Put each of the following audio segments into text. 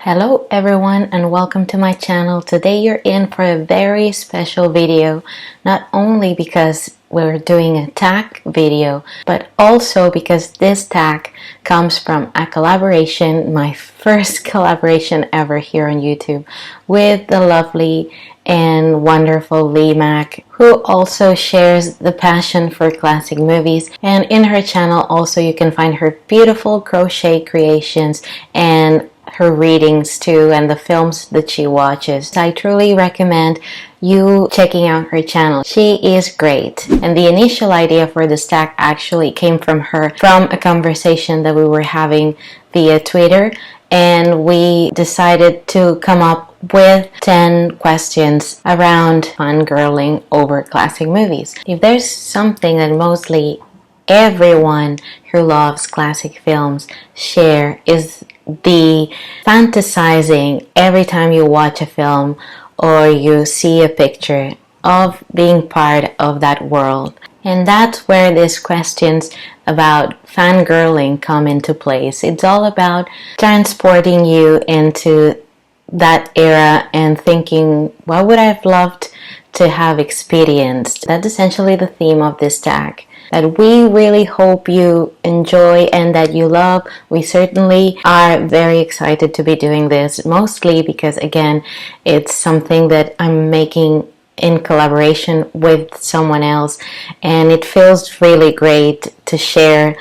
Hello everyone and welcome to my channel. Today you're in for a very special video, not only because we're doing a tag video, but also because this tag comes from a collaboration, my first collaboration ever here on YouTube, with the lovely and wonderful Lee Mac, who also shares the passion for classic movies. And in her channel also you can find her beautiful crochet creations and her readings too, and the films that she watches. I truly recommend you checking out her channel. She is great. And the initial idea for this tag actually came from her, from a conversation that we were having via Twitter, and we decided to come up with 10 questions around fangirling over classic movies. If there's something that mostly everyone who loves classic films share, is the fantasizing every time you watch a film or you see a picture of being part of that world. And that's where these questions about fangirling come into place. It's all about transporting you into that era and thinking, what would I have loved to have experienced? That's essentially the theme of this tag, that we really hope you enjoy and that you love. We certainly are very excited to be doing this, mostly because, again, it's something that I'm making in collaboration with someone else, and it feels really great to share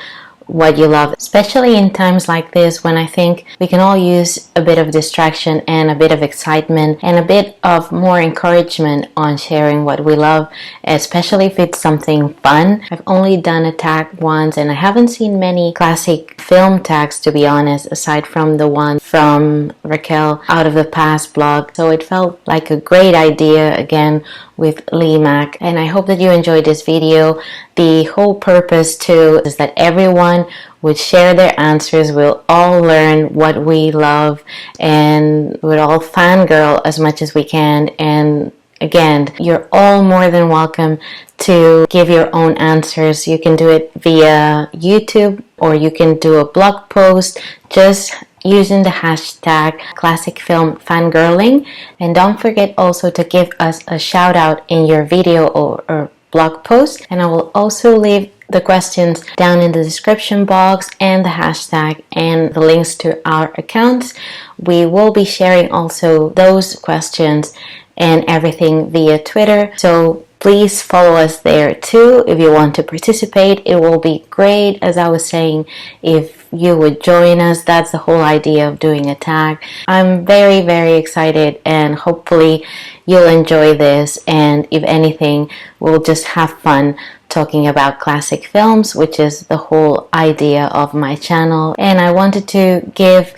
what you love, especially in times like this when I think we can all use a bit of distraction and a bit of excitement and a bit of more encouragement on sharing what we love, especially if it's something fun. I've only done a tag once and I haven't seen many classic film tags, to be honest, aside from the one from Bacall Out of the Past blog. So it felt like a great idea again with Lee Mac, and I hope that you enjoyed this video. The whole purpose too is that everyone would share their answers. We'll all learn what we love and we'll all fangirl as much as we can. And again, you're all more than welcome to give your own answers. You can do it via YouTube or you can do a blog post just using the hashtag classic film fangirling. And don't forget also to give us a shout out in your video or blog post, and I will also leave the questions down in the description box and the hashtag and the links to our accounts. We will be sharing also those questions and everything via Twitter, so please follow us there too if you want to participate. It will be great, as I was saying, if you would join us. That's the whole idea of doing a tag. I'm very, very excited, and hopefully you'll enjoy this, and if anything, we'll just have fun talking about classic films, which is the whole idea of my channel. And I wanted to give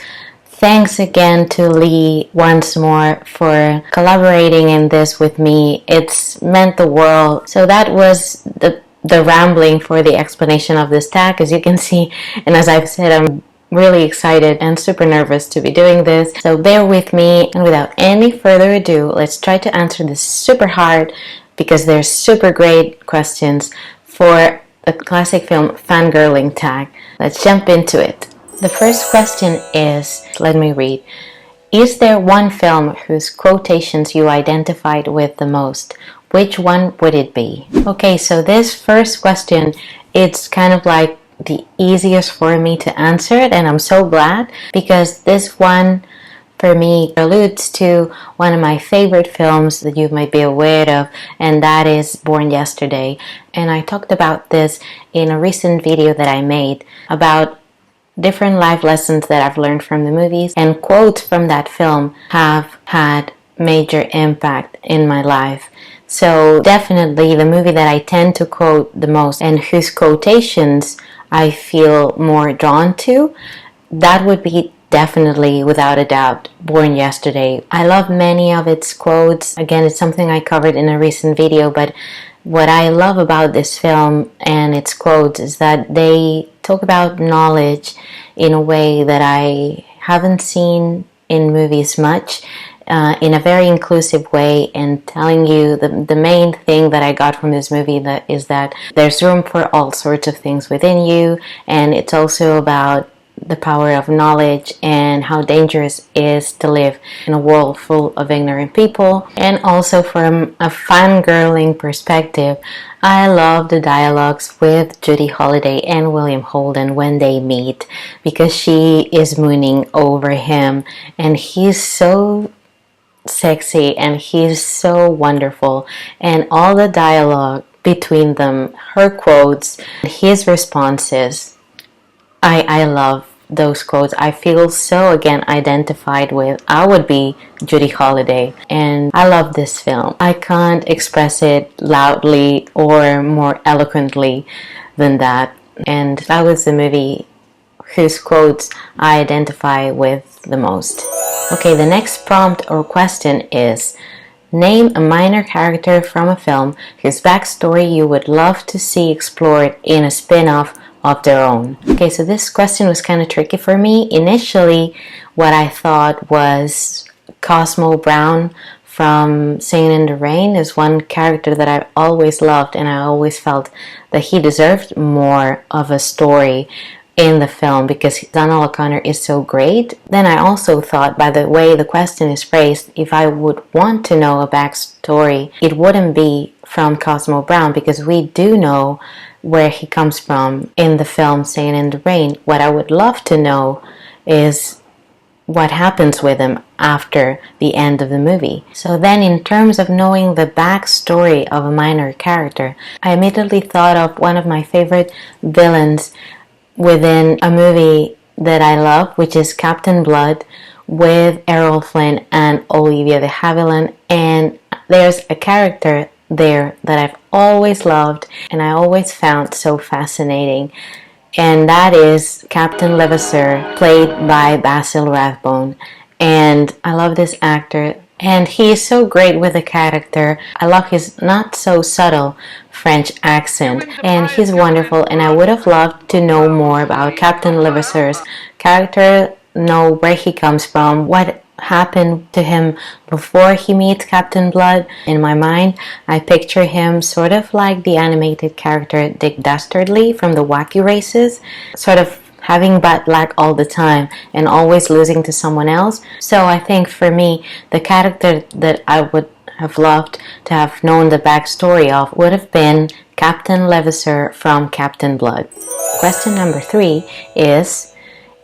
thanks again to Lee once more for collaborating in this with me. It's meant the world. So that was the rambling for the explanation of this tag, as you can see. And as I've said, I'm really excited and super nervous to be doing this. So bear with me, and without any further ado, let's try to answer this super hard, because they're super great questions, for the classic film fangirling tag. Let's jump into it. The first question is, let me read. Is there one film whose quotations you identified with the most? Which one would it be? Okay, so this first question, it's kind of like the easiest for me to answer it, and I'm so glad, because this one for me alludes to one of my favorite films that you might be aware of, and that is Born Yesterday. And I talked about this in a recent video that I made about different life lessons that I've learned from the movies, and quotes from that film have had major impact in my life. So definitely the movie that I tend to quote the most and whose quotations I feel more drawn to, that would be definitely, without a doubt, Born Yesterday. I love many of its quotes. Again, it's something I covered in a recent video, but what I love about this film and its quotes is that they talk about knowledge in a way that I haven't seen in movies much, in a very inclusive way, and telling you the main thing that I got from this movie is that there's room for all sorts of things within you, and it's also about the power of knowledge and how dangerous it is to live in a world full of ignorant people. And also from a fangirling perspective, I love the dialogues with Judy Holliday and William Holden when they meet, because she is mooning over him and he's so sexy and he's so wonderful, and all the dialogue between them, her quotes, his responses, I love those quotes. I feel so again identified with. I would be Judy Holliday, and I love this film. I can't express it loudly or more eloquently than that. And that was the movie whose quotes I identify with the most. Okay, the next prompt or question is: name a minor character from a film whose backstory you would love to see explored in a spin-off of their own. Okay, so this question was kind of tricky for me. Initially, what I thought was Cosmo Brown from Singing in the Rain is one character that I always loved, and I always felt that he deserved more of a story in the film because Donald O'Connor is so great. Then I also thought, by the way the question is phrased, if I would want to know a backstory, it wouldn't be from Cosmo Brown, because we do know where he comes from in the film Singing in the Rain. What I would love to know is what happens with him after the end of the movie. So then, in terms of knowing the backstory of a minor character, I immediately thought of one of my favorite villains within a movie that I love, which is Captain Blood, with Errol Flynn and Olivia de Havilland. And there's a character there that I've always loved and I always found so fascinating, and that is Captain Levasseur, played by Basil Rathbone. And I love this actor, and he is so great with the character. I love his not so subtle French accent, and he's wonderful, and I would have loved to know more about Captain Levasseur's character, know where he comes from, what happened to him before he meets Captain Blood. In my mind, I picture him sort of like the animated character Dick Dastardly from the Wacky Races, sort of having bad luck all the time and always losing to someone else. So I think for me, the character that I would have loved to have known the backstory of would have been Captain Levasseur from Captain Blood. Question number 3 is: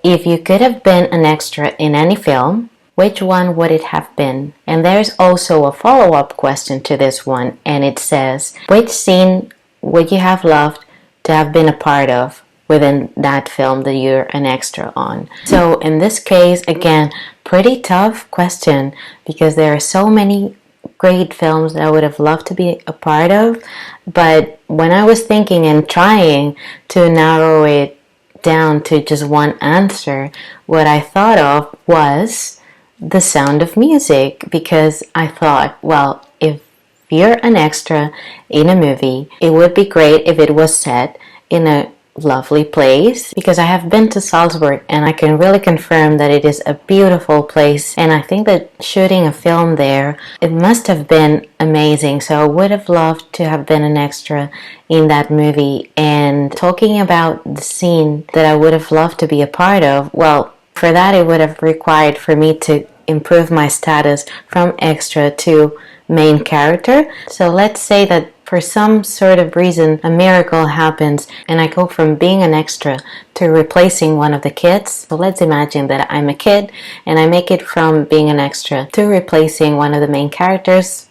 if you could have been an extra in any film, which one would it have been? And there's also a follow-up question to this one, and it says, which scene would you have loved to have been a part of within that film that you're an extra on? So in this case, again, pretty tough question, because there are so many great films that I would have loved to be a part of. But when I was thinking and trying to narrow it down to just one answer, what I thought of was The Sound of Music, because I thought, well, if you're an extra in a movie, it would be great if it was set in a lovely place, because I have been to Salzburg and I can really confirm that it is a beautiful place, and I think that shooting a film there, it must have been amazing. So I would have loved to have been an extra in that movie. And talking about the scene that I would have loved to be a part of, well, for that it would have required for me to improve my status from extra to main character. So let's say that for some sort of reason a miracle happens and I go from being an extra to replacing one of the kids. So let's imagine that I'm a kid and I make it from being an extra to replacing one of the main characters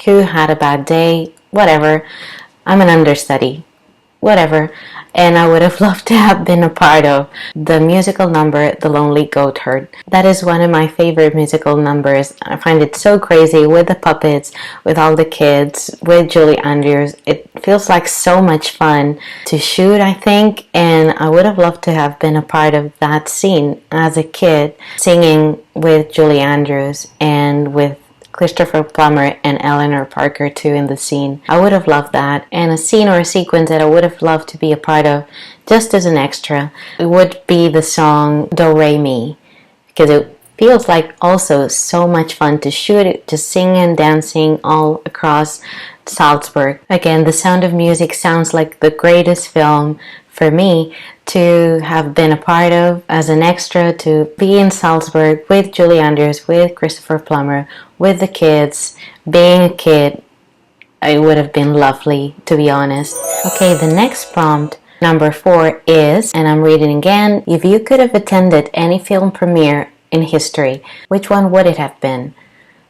who had a bad day, whatever. I'm an understudy, whatever. And I would have loved to have been a part of the musical number The Lonely Goatherd. That is one of my favorite musical numbers. I find it so crazy with the puppets, with all the kids, with Julie Andrews. It feels like so much fun to shoot, I think, and I would have loved to have been a part of that scene as a kid, singing with Julie Andrews and with Christopher Plummer and Eleanor Parker too in the scene. I would have loved that. And a scene or a sequence that I would have loved to be a part of just as an extra, it would be the song Do Re Mi, because it feels like also so much fun to shoot it, just singing and dancing all across Salzburg. Again, The Sound of Music sounds like the greatest film for me to have been a part of as an extra, to be in Salzburg with Julie Andrews, with Christopher Plummer, with the kids, being a kid. It would have been lovely, to be honest. Okay, the next prompt, number 4, is, and I'm reading again, if you could have attended any film premiere in history, which one would it have been?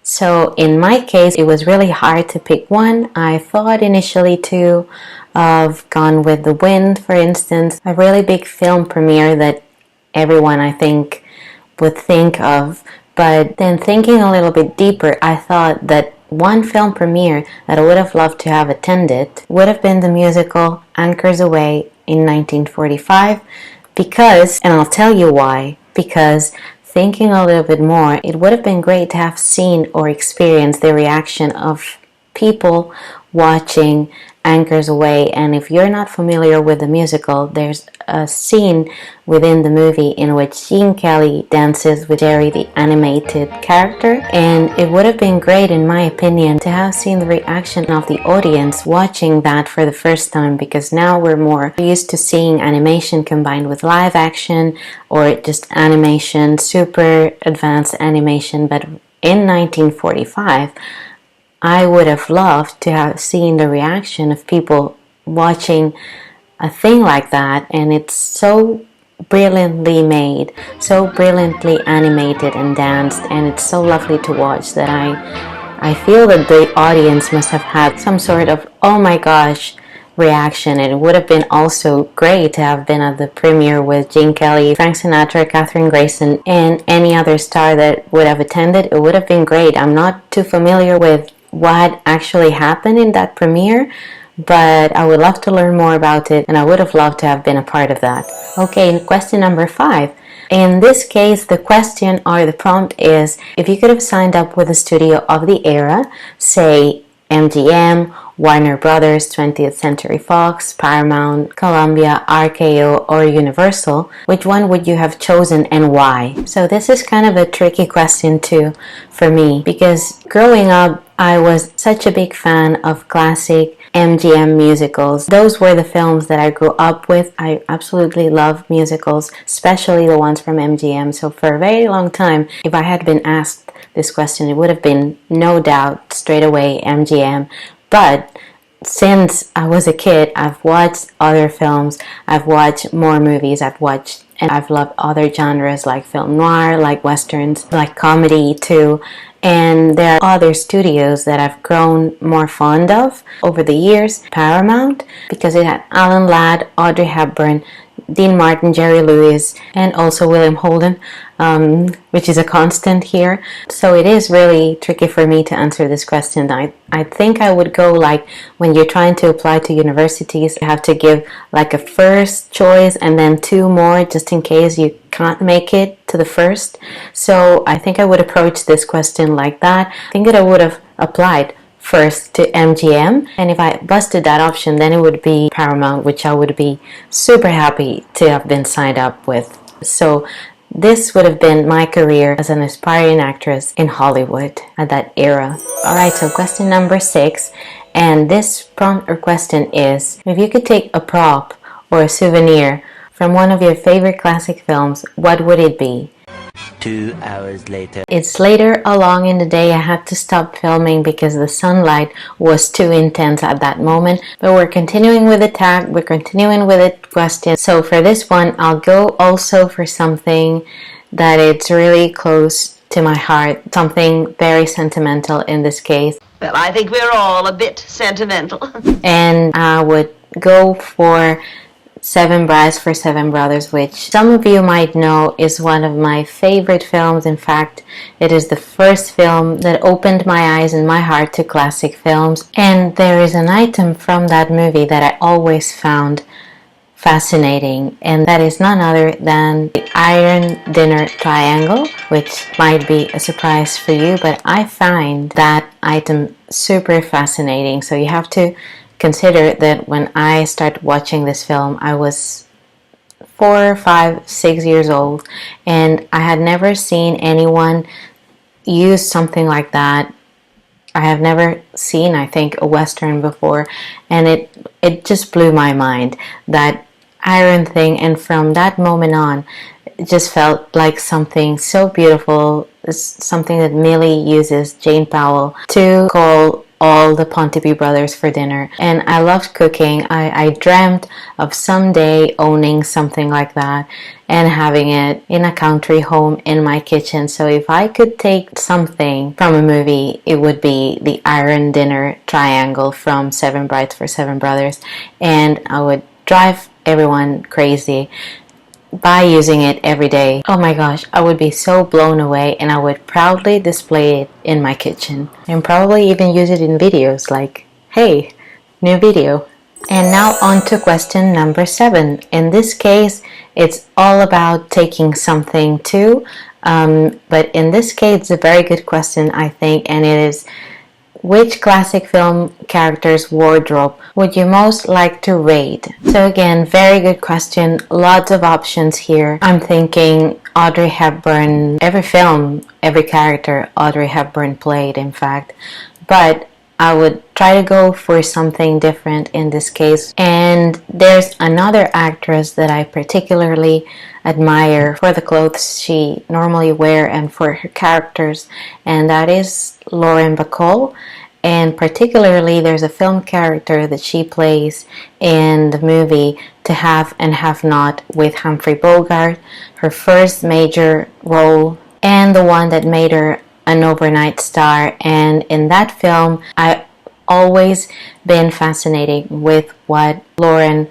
So in my case, it was really hard to pick one. I thought initially to have gone with The Wind, for instance, a really big film premiere that everyone, I think, would think of. But then thinking a little bit deeper, I thought that one film premiere that I would have loved to have attended would have been the musical Anchors Aweigh in 1945, because, and I'll tell you why, because thinking a little bit more, it would have been great to have seen or experienced the reaction of people watching Anchors Aweigh. And if you're not familiar with the musical, there's a scene within the movie in which Gene Kelly dances with Jerry, the animated character, and it would have been great, in my opinion, to have seen the reaction of the audience watching that for the first time, because now we're more used to seeing animation combined with live action or just animation, super advanced animation. But in 1945, I would have loved to have seen the reaction of people watching a thing like that, and it's so brilliantly made, so brilliantly animated and danced, and it's so lovely to watch that I feel that the audience must have had some sort of oh my gosh reaction. And it would have been also great to have been at the premiere with Gene Kelly, Frank Sinatra, Kathryn Grayson, and any other star that would have attended. It would have been great. I'm not too familiar with what actually happened in that premiere, but I would love to learn more about it, and I would have loved to have been a part of that. Okay, question number 5. In this case, the question or the prompt is, if you could have signed up with a studio of the era, say MGM, Warner Brothers, 20th Century Fox, Paramount, Columbia, RKO, or Universal, which one would you have chosen and why? So this is kind of a tricky question too for me, because growing up, I was such a big fan of classic MGM musicals. Those were the films that I grew up with. I absolutely love musicals, especially the ones from MGM. So for a very long time, if I had been asked this question, it would have been no doubt straight away MGM. But since I was a kid, I've watched other films, I've watched more movies, and I've loved other genres like film noir, like westerns, like comedy too. And there are other studios that I've grown more fond of over the years. Paramount, because it had Alan Ladd, Audrey Hepburn, Dean Martin, Jerry Lewis, and also William Holden, which is a constant here. So it is really tricky for me to answer this question. I think I would go like when you're trying to apply to universities, you have to give like a first choice and then 2 more just in case you can't make it to the first. So I think I would approach this question like that. I think that I would have applied first to MGM, and if I busted that option, then it would be Paramount, which I would be super happy to have been signed up with. So this would have been my career as an aspiring actress in Hollywood at that era. Alright, so question number 6, and this prompt or question is, if you could take a prop or a souvenir from one of your favorite classic films, what would it be? 2 hours later. It's later along in the day. I had to stop filming because the sunlight was too intense at that moment. But we're continuing with the tag. We're continuing with the question. So for this one, I'll go also for something that it's really close to my heart. Something very sentimental in this case. Well, I think we're all a bit sentimental. And I would go for Seven Brides for Seven Brothers, which some of you might know is one of my favorite films. In fact, it is the first film that opened my eyes and my heart to classic films. And there is an item from that movie that I always found fascinating, and that is none other than the Iron Dinner Triangle, which might be a surprise for you, but I find that item super fascinating. So you have to consider that when I started watching this film, I was 4, 5, 6 years old, and I had never seen anyone use something like that. I have never seen, I think, a Western before, and it just blew my mind that iron thing, and from that moment on, it just felt like something so beautiful. It's something that Millie uses, Jane Powell, to call all the Pontypridd brothers for dinner. And I loved cooking. I dreamt of someday owning something like that and having it in a country home in my kitchen. So if I could take something from a movie, it would be the Iron Dinner Triangle from Seven Brides for Seven Brothers. And I would drive everyone crazy by using it every day. Oh my gosh, I would be so blown away, and I would proudly display it in my kitchen and probably even use it in videos like, hey, new video. And now on to question number 7. In this case, it's all about taking something too, but in this case, it's a very good question, I think, and it is: which classic film character's wardrobe would you most like to raid? So again, very good question. Lots of options here. I'm thinking Audrey Hepburn. Every film, every character Audrey Hepburn played, in fact. But I would try to go for something different in this case. And there's another actress that I particularly admire for the clothes she normally wears and for her characters, and that is Lauren Bacall. And particularly, there's a film character that she plays in the movie To Have and Have Not with Humphrey Bogart, her first major role, and the one that made her an overnight star. And in that film, I always been fascinated with what Lauren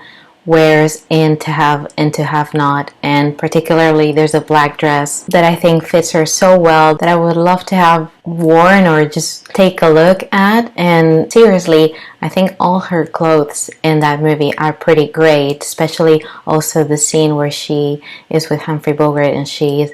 wears in To Have and To Have Not, and particularly there's a black dress that I think fits her so well that I would love to have worn or just take a look at. And seriously, I think all her clothes in that movie are pretty great, especially also the scene where she is with Humphrey Bogart and she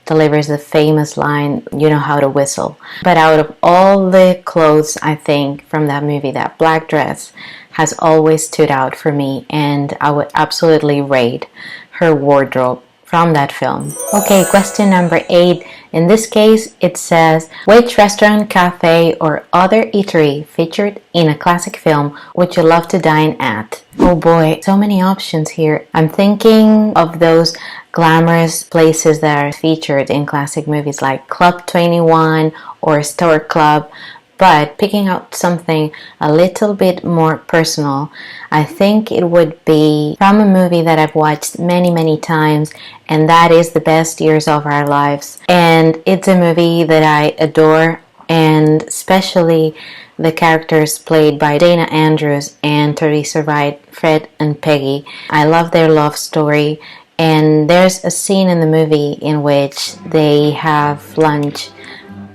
delivers the famous line, "You know how to whistle." But out of all the clothes, I think, from that movie, that black dress has always stood out for me, and I would absolutely rate her wardrobe from that film. Okay, question number 8. In this case, it says, which restaurant, cafe, or other eatery featured in a classic film would you love to dine at? Oh boy, so many options here. I'm thinking of those glamorous places that are featured in classic movies like Club 21 or Store Club. But picking out something a little bit more personal, I think it would be from a movie that I've watched many, many times, and that is The Best Years of Our Lives. And it's a movie that I adore, and especially the characters played by Dana Andrews and Teresa Wright, Fred and Peggy. I love their love story, and there's a scene in the movie in which they have lunch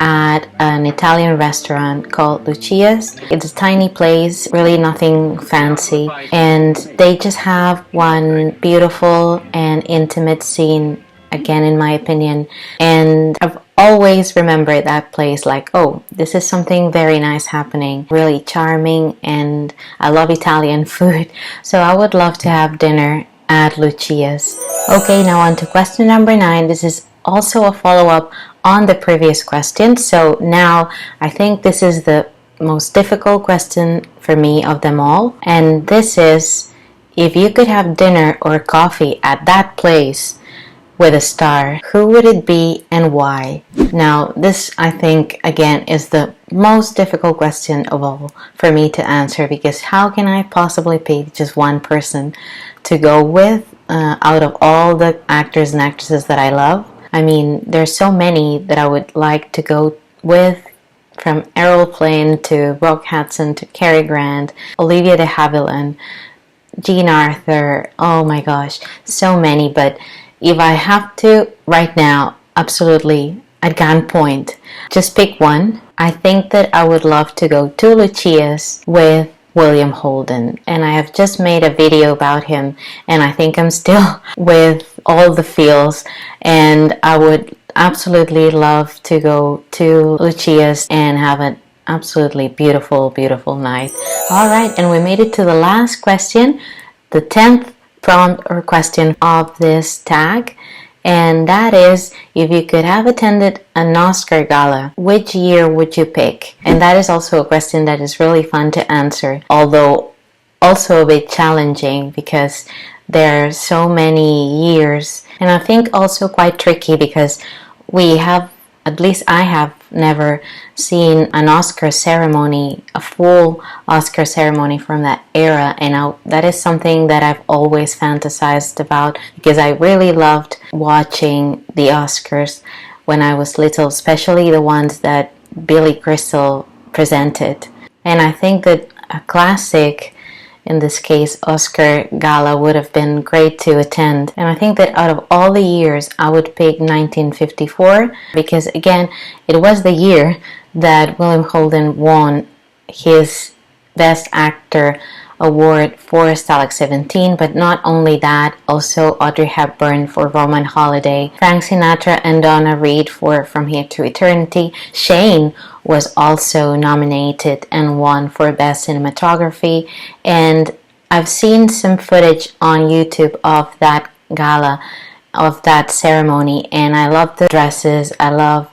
at an Italian restaurant called Lucia's. It's a tiny place, really nothing fancy, and they just have one beautiful and intimate scene, again in my opinion, and I've always remembered that place like, oh, this is something very nice happening, really charming, and I love Italian food, so I would love to have dinner at Lucia's. Okay, now on to question number 9. This is also a follow-up on the previous question. So now I think this is the most difficult question for me of them all. And this is, if you could have dinner or coffee at that place with a star, who would it be and why? Now this, I think, again, is the most difficult question of all for me to answer, because how can I possibly pick just one person to go with out of all the actors and actresses that I love? I mean, there's so many that I would like to go with, from Errol Flynn to Rock Hudson to Cary Grant, Olivia de Havilland, Jean Arthur, oh my gosh, so many. But if I have to right now, absolutely, at gunpoint, just pick one, I think that I would love to go to Lucia's with William Holden, and I have just made a video about him, and I think I'm still with all the feels, and I would absolutely love to go to Lucia's and have an absolutely beautiful, beautiful night. Alright, and we made it to the last question, the 10th prompt or question of this tag, and that is, if you could have attended an Oscar gala, which year would you pick? And that is also a question that is really fun to answer, although also a bit challenging, because there are so many years. And I think also quite tricky because we have, at least I have never seen an Oscar ceremony, a full Oscar ceremony from that era, and that is something that I've always fantasized about because I really loved watching the Oscars when I was little, especially the ones that Billy Crystal presented. And I think that a classic, in this case Oscar Gala, would have been great to attend. And I think that out of all the years, I would pick 1954 because, again, it was the year that William Holden won his Best Actor award for Stalag 17, but not only that, also Audrey Hepburn for Roman Holiday, Frank Sinatra and Donna Reed for From Here to Eternity. Shane was also nominated and won for Best Cinematography, and I've seen some footage on YouTube of that gala, of that ceremony, and I love the dresses, I love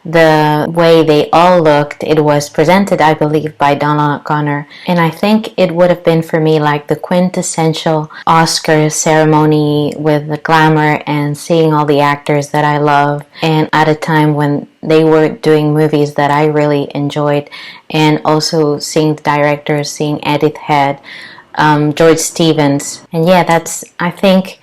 the way they all looked. It was presented, I believe, by Donald O'Connor, and I think it would have been for me like the quintessential Oscar ceremony with the glamour and seeing all the actors that I love, and at a time when they were doing movies that I really enjoyed, and also seeing the directors, seeing Edith Head, George Stevens. And yeah, that's, I think,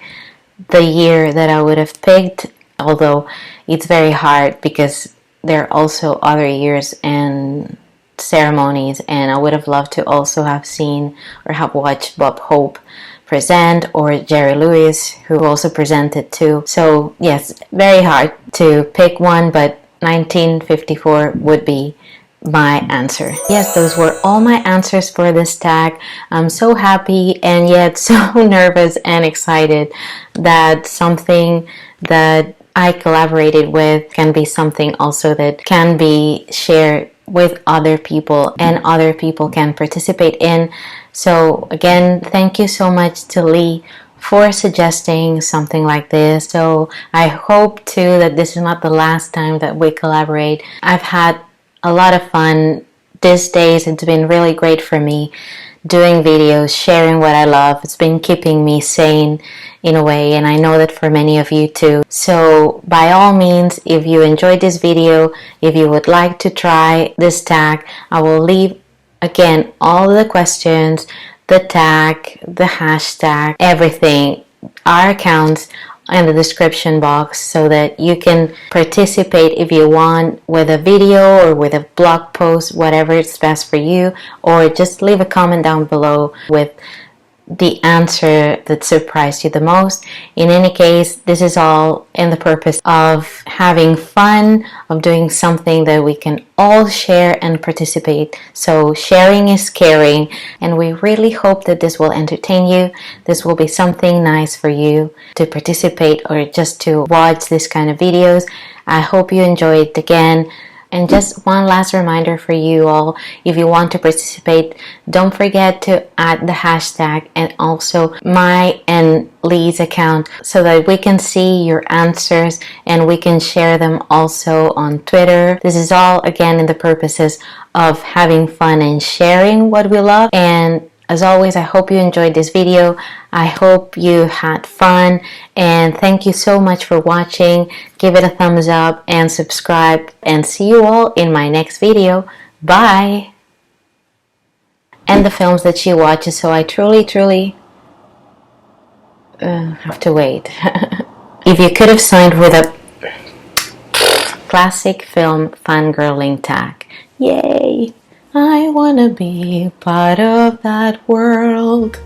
the year that I would have picked, although it's very hard because there are also other years and ceremonies, and I would have loved to also have seen or have watched Bob Hope present, or Jerry Lewis, who also presented too. So yes, very hard to pick one, but 1954 would be my answer. Yes, those were all my answers for this tag. I'm so happy and yet so nervous and excited that something that I collaborated with can be something also that can be shared with other people and other people can participate in. So again, thank you so much to Lee for suggesting something like this. So I hope too that this is not the last time that we collaborate. I've had a lot of fun these days. It's been really great for me doing videos, sharing what I love. It's been keeping me sane in a way, and I know that for many of you too. So by all means, if you enjoyed this video, if you would like to try this tag, I will leave again all the questions, the tag, the hashtag, everything, our accounts in the description box so that you can participate if you want with a video or with a blog post, whatever is best for you, or just leave a comment down below with the answer that surprised you the most. In any case, this is all in the purpose of having fun, of doing something that we can all share and participate. So sharing is caring, and we really hope that this will entertain you. This will be something nice for you to participate or just to watch this kind of videos. I hope you enjoy it again. And just one last reminder for you all, if you want to participate, don't forget to add the hashtag and also my and Lee's account so that we can see your answers and we can share them also on Twitter. This is all again in the purposes of having fun and sharing what we love. And as always, I hope you enjoyed this video. I hope you had fun, and thank you so much for watching. Give it a thumbs up and subscribe, and see you all in my next video. Bye! And the films that she watches, so I truly have to wait. If you could have signed with a classic film fangirling tag. Yay! I wanna be part of that world.